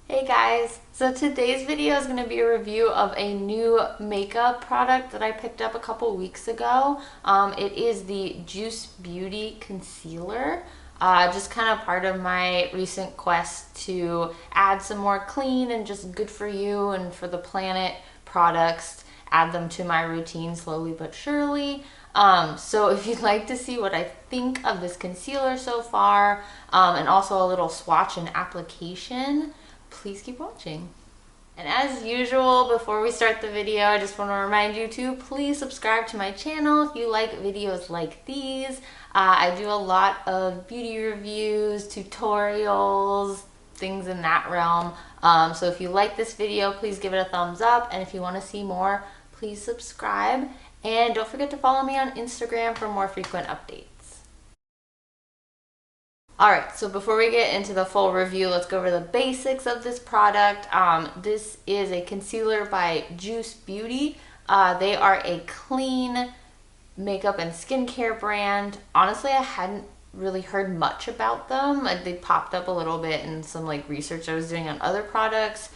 Hey guys, so today's video is going to be a review of a new makeup product that I picked up a couple weeks ago. It is the Juice Beauty Concealer. Just kind of part of my recent quest to add some more clean and just good for you and for the planet products, add them to my routine slowly but surely. So if you'd like to see what I think of this concealer so far, and also a little swatch and application, please keep watching. And as usual, before we start the video, I just want to remind you to please subscribe to my channel if you like videos like these. I do a lot of beauty reviews, tutorials, things in that realm. So if you like this video, please give it a thumbs up. And if you want to see more, please subscribe. And don't forget to follow me on Instagram for more frequent updates. Alright, so before we get into the full review, let's go over the basics of this product. This is a concealer by Juice Beauty. They are a clean makeup and skincare brand. Honestly, I hadn't really heard much about them. They popped up a little bit in some research I was doing on other products,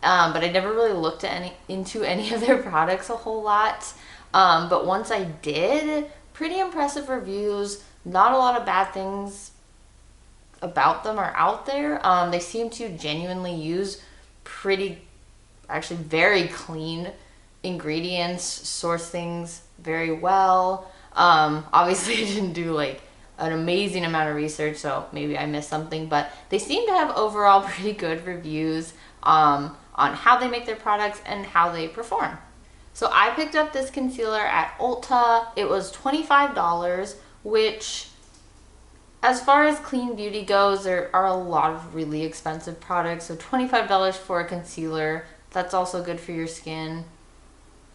but I never really looked at into any of their products a whole lot. But once I did, pretty impressive reviews. Not a lot of bad things about them are out there. They seem to genuinely use very clean ingredients, source things very well. Obviously I didn't do an amazing amount of research, so maybe I missed something, but they seem to have overall pretty good reviews on how they make their products and how they perform. So I picked up this concealer at Ulta. It was $25, which, as far as clean beauty goes, there are a lot of really expensive products. So $25 for a concealer, that's also good for your skin.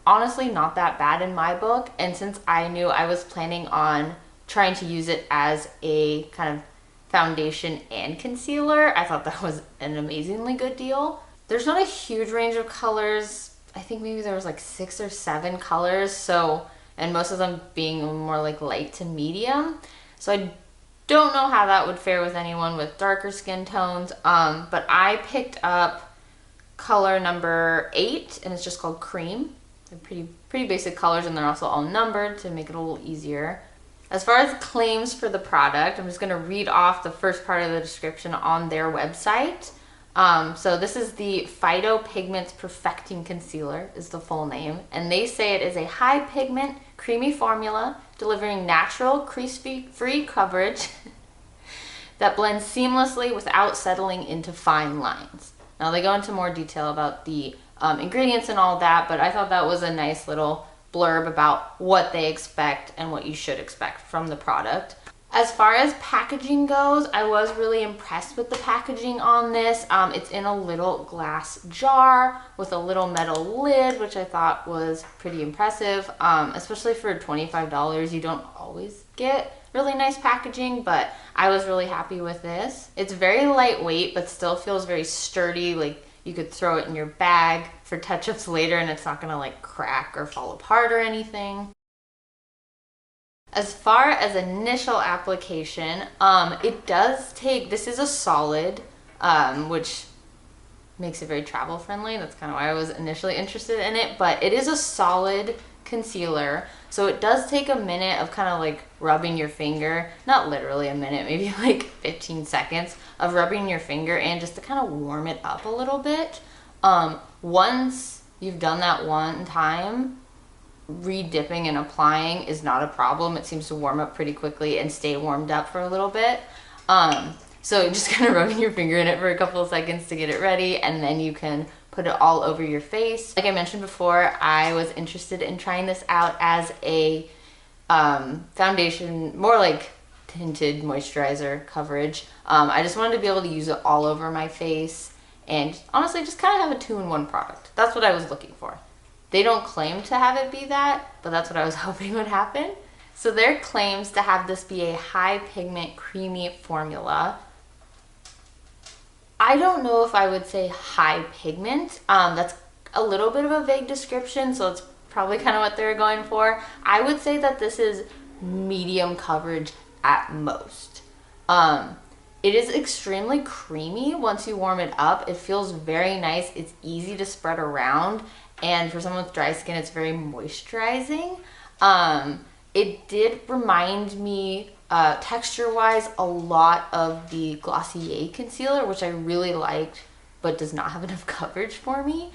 Honestly, not that bad in my book. And since I knew I was planning on trying to use it as a kind of foundation and concealer, I thought that was an amazingly good deal. There's not a huge range of colors. I think maybe there was 6 or 7 colors. So, and most of them being more light to medium. So I don't know how that would fare with anyone with darker skin tones, but I picked up color number 8, and it's just called Cream. They're pretty basic colors, and they're also all numbered to make it a little easier. As far as claims for the product, I'm just going to read off the first part of the description on their website. So this is the Phyto-Pigments Perfecting Concealer is the full name, and they say it is a high pigment, creamy formula delivering natural, crease-free coverage that blends seamlessly without settling into fine lines. Now they go into more detail about the ingredients and all that, but I thought that was a nice little blurb about what they expect and what you should expect from the product. As far as packaging goes, I was really impressed with the packaging on this. It's in a little glass jar with a little metal lid, which I thought was pretty impressive. Especially for $25, you don't always get really nice packaging, but I was really happy with this. It's very lightweight, but still feels very sturdy. You could throw it in your bag for touch-ups later and it's not gonna crack or fall apart or anything. As far as initial application, it does take, this is a solid, which makes it very travel friendly. That's kind of why I was initially interested in it, but it is a solid concealer. So it does take a minute of kind of rubbing your finger, not literally a minute, maybe 15 seconds of rubbing your finger and just to kind of warm it up a little bit. Once you've done that one time, re-dipping and applying is not a problem. It seems to warm up pretty quickly and stay warmed up for a little bit. So just kind of rubbing your finger in it for a couple of seconds to get it ready, and then you can put it all over your face. Like I mentioned before, I was interested in trying this out as a foundation, more tinted moisturizer coverage. I just wanted to be able to use it all over my face and honestly just kind of have a 2-in-1 product. That's what I was looking for. They don't claim to have it be that, but that's what I was hoping would happen. So their claims to have this be a high pigment creamy formula. I don't know if I would say high pigment. That's a little bit of a vague description, so it's probably kind of what they're going for. I would say that this is medium coverage at most. It is extremely creamy once you warm it up. It feels very nice. It's easy to spread around. And for someone with dry skin, it's very moisturizing. It did remind me, texture-wise, a lot of the Glossier concealer, which I really liked, but does not have enough coverage for me.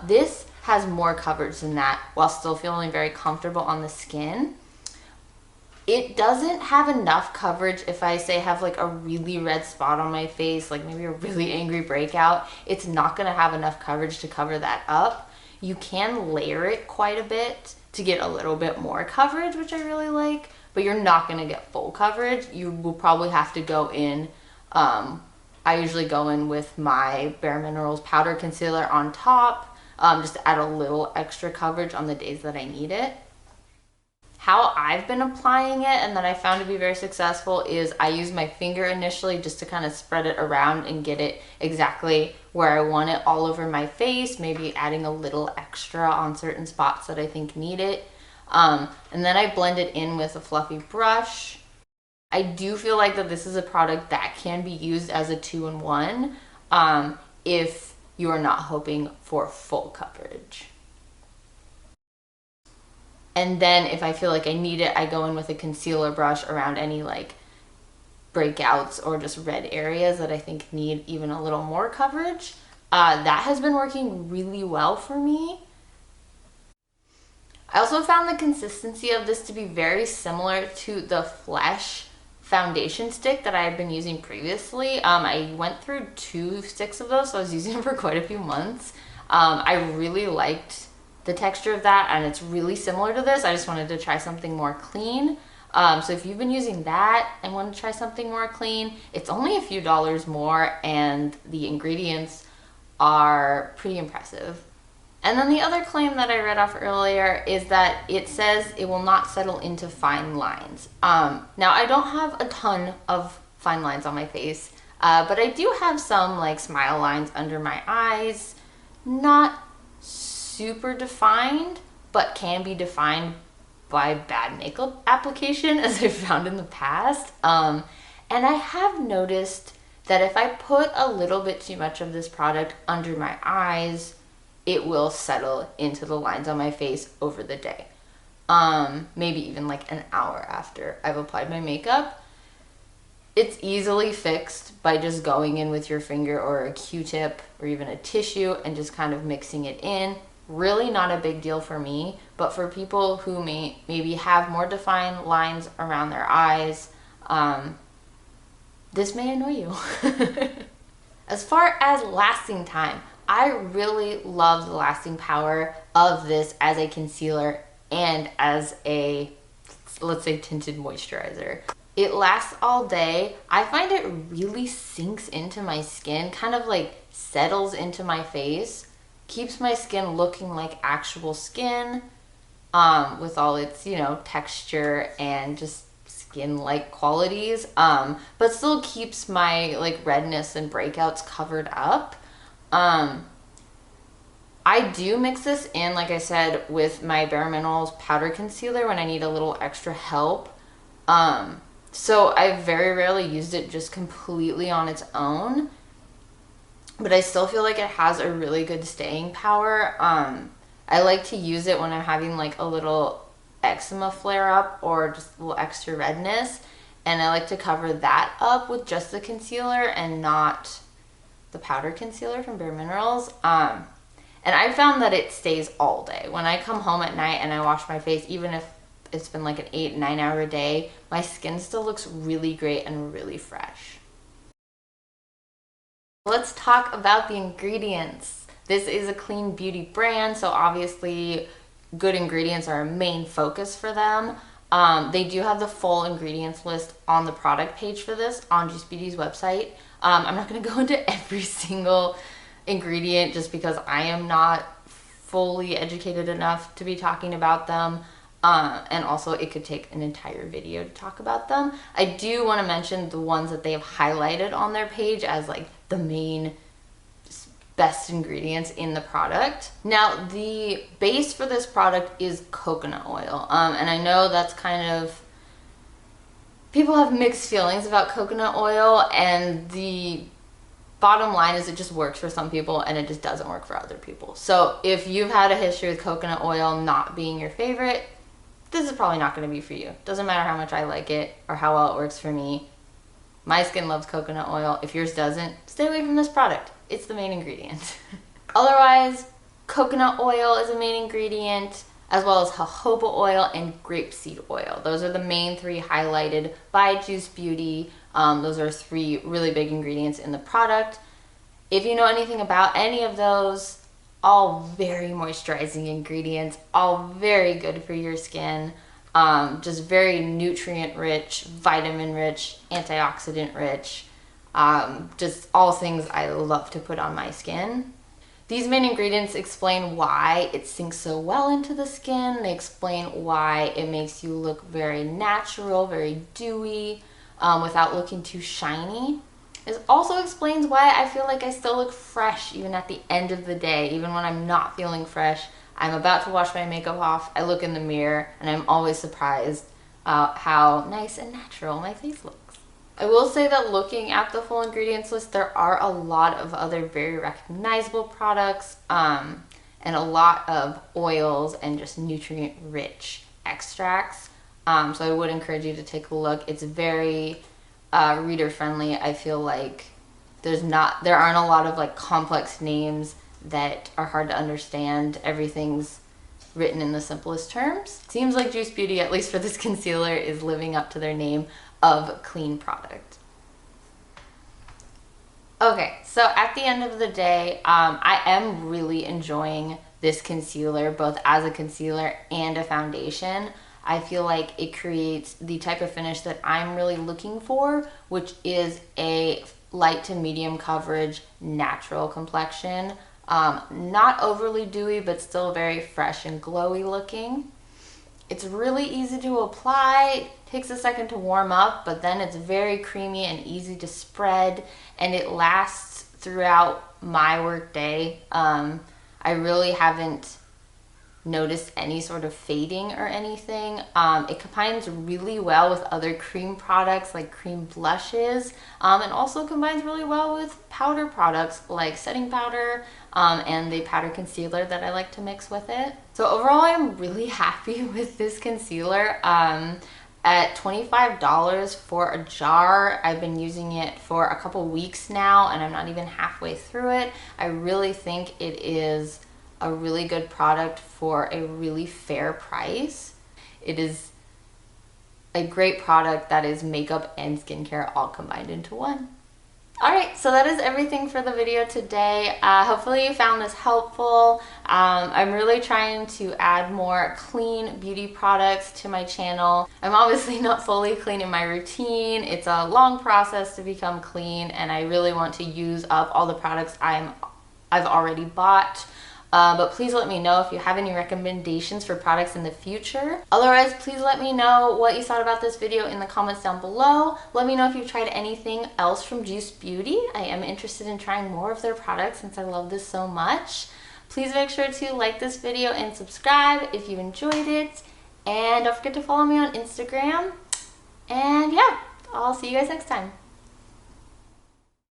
This has more coverage than that while still feeling very comfortable on the skin. It doesn't have enough coverage if I say have like a really red spot on my face, like maybe a really angry breakout. It's not gonna have enough coverage to cover that up. You can layer it quite a bit to get a little bit more coverage, which I really like, but you're not gonna get full coverage. You will probably have to go in, I usually go in with my Bare Minerals powder concealer on top, just to add a little extra coverage on the days that I need it. How I've been applying it and that I found to be very successful is I use my finger initially just to kind of spread it around and get it exactly where I want it all over my face, maybe adding a little extra on certain spots that I think need it. And then I blend it in with a fluffy brush. I do feel like that this is a product that can be used as a 2-in-1 if you are not hoping for full coverage. And then if I feel like I need it, I go in with a concealer brush around any like breakouts or just red areas that I think need even a little more coverage. That has been working really well for me. I also found the consistency of this to be very similar to the Flesh foundation stick that I had been using previously. I went through 2 sticks of those, so I was using them for quite a few months. I really liked the texture of that, and it's really similar to this. I just wanted to try something more clean. So if you've been using that and want to try something more clean, it's only a few dollars more and the ingredients are pretty impressive. And then the other claim that I read off earlier is that it says it will not settle into fine lines. Now I don't have a ton of fine lines on my face, but I do have some like smile lines under my eyes. Not super defined, but can be defined by bad makeup application, as I've found in the past. And I have noticed that if I put a little bit too much of this product under my eyes, it will settle into the lines on my face over the day. Maybe even like an hour after I've applied my makeup. It's easily fixed by just going in with your finger or a Q-tip or even a tissue and just kind of mixing it in. Really not a big deal for me, but for people who maybe have more defined lines around their eyes, this may annoy you. As far as lasting time, I really love the lasting power of this as a concealer and as a, let's say, tinted moisturizer. It lasts all day. I find it really sinks into my skin, kind of like settles into my face, keeps my skin looking like actual skin, with all its, you know, texture and just skin-like qualities, but still keeps my like redness and breakouts covered up. I do mix this in, like I said, with my Bare Minerals powder concealer when I need a little extra help. So I very rarely used it just completely on its own, but I still feel like it has a really good staying power. I like to use it when I'm having like a little eczema flare up or just a little extra redness, and I like to cover that up with just the concealer and not the powder concealer from Bare Minerals. And I found that it stays all day. When I come home at night and I wash my face, even if it's been like an 8-9 hour day, my skin still looks really great and really fresh. Let's talk about the ingredients. This is a clean beauty brand, so obviously good ingredients are a main focus for them. They do have the full ingredients list on the product page for this on Juice Beauty's website. I'm not going to go into every single ingredient just because I am not fully educated enough to be talking about them. And also it could take an entire video to talk about them. I do want to mention the ones that they have highlighted on their page as like the main best ingredients in the product. Now the base for this product is coconut oil, and I know that's kind of people have mixed feelings about coconut oil, and the bottom line is it just works for some people and it just doesn't work for other people. So if you've had a history with coconut oil not being your favorite, this is probably not going to be for you. Doesn't matter how much I like it or how well it works for me. My skin loves coconut oil. If yours doesn't, stay away from this product. It's the main ingredient. Otherwise, coconut oil is a main ingredient, as well as jojoba oil and grapeseed oil. Those are the main three highlighted by Juice Beauty. Those are three really big ingredients in the product. If you know anything about any of those, all very moisturizing ingredients, all very good for your skin. Just very nutrient rich, vitamin rich, antioxidant rich. Just all things I love to put on my skin. These main ingredients explain why it sinks so well into the skin. They explain why it makes you look very natural, very dewy, without looking too shiny. It also explains why I feel like I still look fresh even at the end of the day, even when I'm not feeling fresh. I'm about to wash my makeup off, I look in the mirror, and I'm always surprised how nice and natural my face looks. I will say that looking at the full ingredients list, there are a lot of other very recognizable products, and a lot of oils and just nutrient-rich extracts. So I would encourage you to take a look. It's very reader-friendly. I feel like there aren't a lot of like complex names that are hard to understand. Everything's written in the simplest terms. Seems like Juice Beauty, at least for this concealer, is living up to their name of clean product. Okay, so at the end of the day, I am really enjoying this concealer, both as a concealer and a foundation. I feel like it creates the type of finish that I'm really looking for, which is a light to medium coverage, natural complexion. Not overly dewy, but still very fresh and glowy looking. It's really easy to apply, takes a second to warm up, but then it's very creamy and easy to spread, and it lasts throughout my work day. I really haven't noticed any sort of fading or anything. It combines really well with other cream products like cream blushes, and also combines really well with powder products like setting powder and the powder concealer that I like to mix with it. So overall, I'm really happy with this concealer. At $25 for a jar, I've been using it for a couple weeks now, and I'm not even halfway through it. I really think it is a really good product for a really fair price. It is a great product that is makeup and skincare all combined into one. Alright, so that is everything for the video today. Hopefully you found this helpful. I'm really trying to add more clean beauty products to my channel. I'm obviously not fully clean in my routine. It's a long process to become clean, and I really want to use up all the products I've already bought. But please let me know if you have any recommendations for products in the future. Otherwise, please let me know what you thought about this video in the comments down below. Let me know if you've tried anything else from Juice Beauty. I am interested in trying more of their products since I love this so much. Please make sure to like this video and subscribe if you enjoyed it. And don't forget to follow me on Instagram. And yeah, I'll see you guys next time.